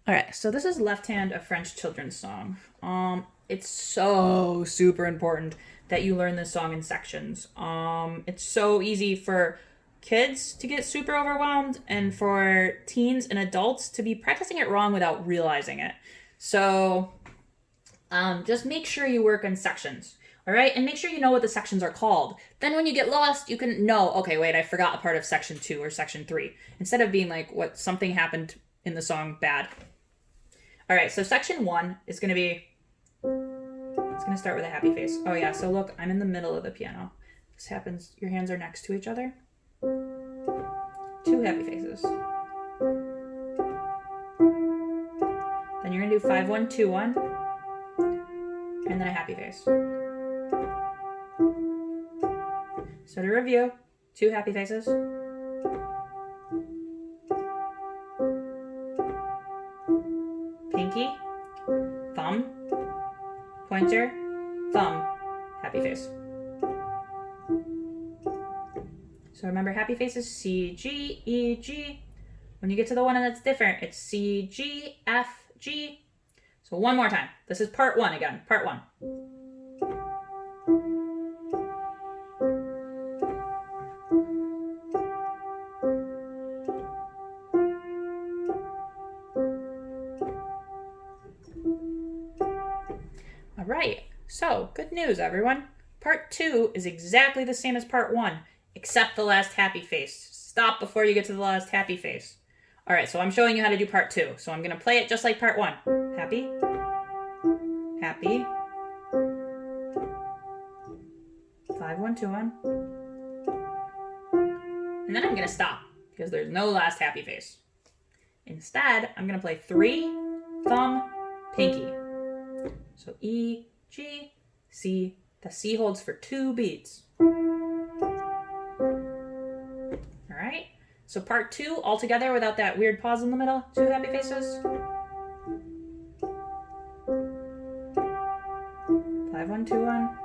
All right, so this is Left Hand, a French children's song. It's so super important that you learn this song in sections. It's so easy for kids to get super overwhelmed and for teens and adults to be practicing it wrong without realizing it. So just make sure you work in sections. All right, and make sure you know what the sections are called. Then when you get lost, you can know, okay, wait, I forgot a part of section 2 or section 3. Instead of being like, what, something happened in the song bad. All right, so section 1 is going to be, it's going to start with a happy face. Oh yeah, so look, I'm in the middle of the piano. This happens, your hands are next to each other. 2 happy faces. Then you're going to do 5, 1, 2, 1. And then a happy face. So to review, 2 happy faces. Pinky, thumb, pointer, thumb, happy face. So remember, happy face is C, G, E, G. When you get to the one that's different, it's C, G, F, G. So one more time. This is part 1 again, part 1. All right, so good news, everyone. Part 2 is exactly the same as part 1, except the last happy face. Stop before you get to the last happy face. All right, so I'm showing you how to do part 2. So I'm going to play it just like part 1. Happy, happy, 5, 1, 2, 1. And then I'm going to stop because there's no last happy face. Instead, I'm going to play 3, thumb, pinky. So E, G, C. The C holds for 2 beats. All right. So part 2 all together without that weird pause in the middle. 2 happy faces. 5, 1, 2, 1.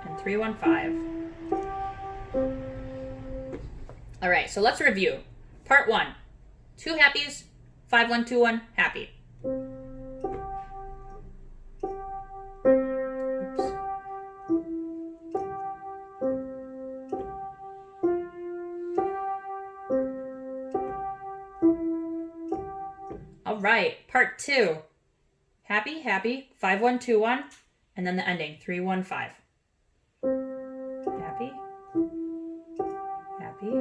And 3, 1, 5. All right. So let's review. Part 1. 2 happies. 5, 1, 2, 1. Happy. All right, part 2. Happy, happy, 5, 1, 2, 1, and then the ending, 3, 1, 5. Happy, happy,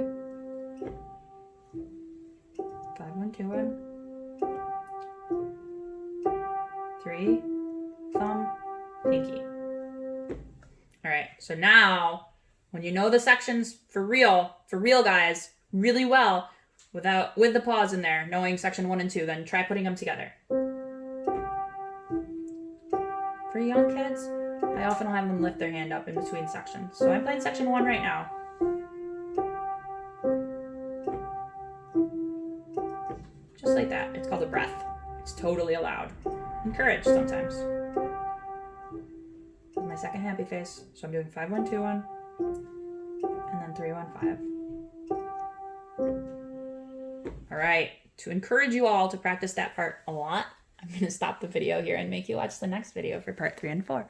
5, 1, 2, 1. 3, thumb, pinky. All right, so now when you know the sections for real guys, really well, with the pause in there, knowing section 1 and 2, then try putting them together. For young kids, I often have them lift their hand up in between sections. So I'm playing section 1 right now. Just like that. It's called a breath. It's totally allowed. Encouraged sometimes. My second happy face. So I'm doing 5, 1, 2, 1. And then 3, 1, 5. All right. To encourage you all to practice that part a lot, I'm going to stop the video here and make you watch the next video for part 3 and 4.